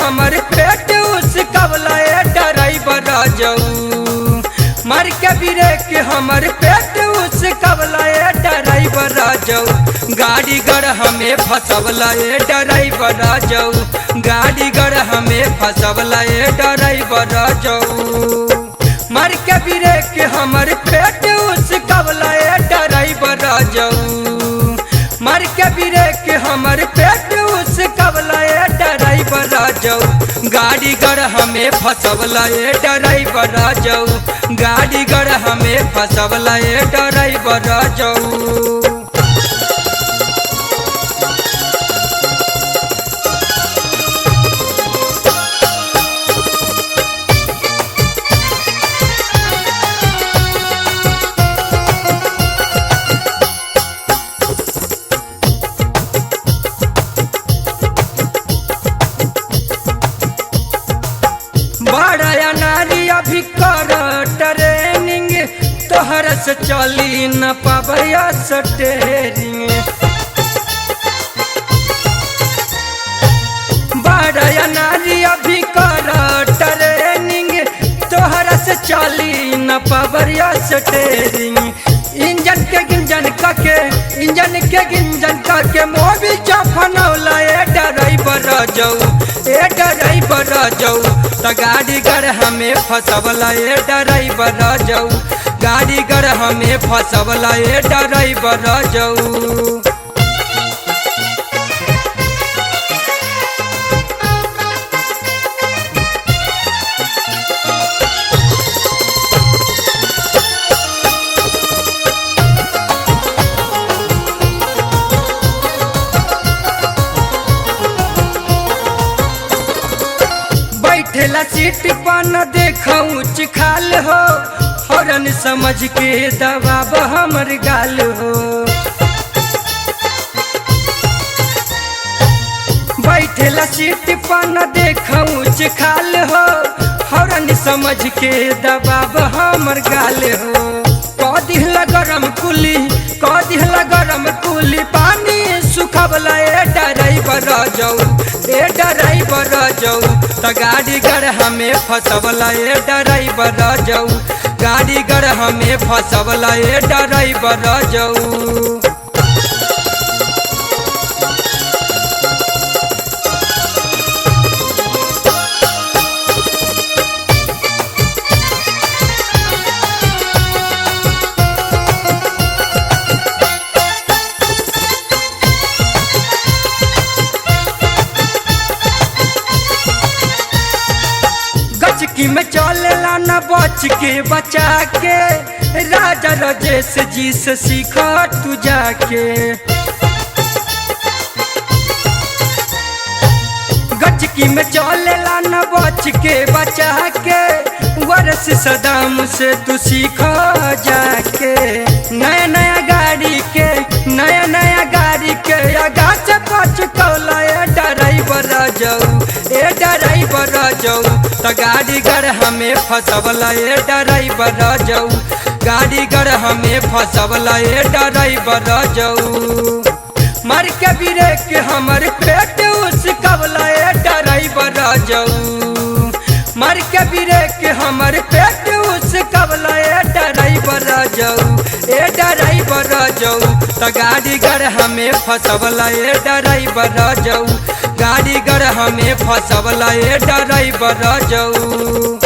हमर पेट उसकवला ए ड्राइवर जाऊ। मार के ब्रेक हमर पेट उसकवला ए ड्राइवर जाऊ। गाड़ी गड़ हमें फसवला ए ड्राइवर जाऊ। गाड़ी गड़ हमें फसवला ए ड्राइवर जाऊ। मार के ब्रेक हमर पेट उसकवला ए ड्राइवर जाऊ। मार के ब्रेक हमर पेट उसकवला ए ड्राइवर जाऊ। गाड़ी गड़ हमें फसवला ए ड्राइवर जाऊ। गाड़ी गड़ हमें फसवला ए ड्राइवर जाऊ। बड़ा नारी अभी कर ट्रेनिंग तोहर से चली न पाबया स्टेरिंग। बड़ा नारी अभी कर ट्रेनिंग तोहर से चली न पाबया स्टेरिंग। इंजन के गिंजन के मोबिल चफनौला ए ड्राइवर जाऊ। ए ड्राइवर जाऊ त गाड़ी गड़ हमें फसवला ए ड्राइवर जाऊ। गाड़ी गड़ हमें फसवला ए ड्राइवर जाऊ। बैठेला सीट पर न देखूं चिखाल हो। हॉर्न समझ के दबाब हमर गाल हो। बैठेला सीट पर न देखूं चिखाल हो। हॉर्न समझ के दबाब हमर गाल हो। कदिहला गरम कुली पानी सुखवला ए ड्राइवर जाऊ। ए ड्राइवर जाऊ त गाड़ी गड़ हमें फसवला ए ड्राइवर जाऊ। गाड़ी गड़ हमें फसवला ए ड्राइवर जाऊ। गचकी में चलेला न बच के बचा के। राजा राजेश जी से सीखा तू जाके। गचकी में चलेला न बच के बचा के। वर्ष सदाम से तू सीखा जाके। नया नया गाड़ी के आगा से पच कौला ए ड्राइवर जाऊ। ए ड्राइवर जाऊ त गाड़ी गड़ हमें फसवला ए ड्राइवर जाऊ। गाड़ी गड़ हमें फसवला ए ड्राइवर जाऊ। मार के ब्रेक हमर पेट उसकवला ए ड्राइवर जाऊ। मार के ब्रेक हमर पेट उसकवला ए ड्राइवर जाऊ। ए ड्राइवर जाऊ त गाड़ी गड़ हमें फसवला ए ड्राइवर जाऊ। गाड़ी गड़ हमें फसवला ए ड्राइवर जाऊ।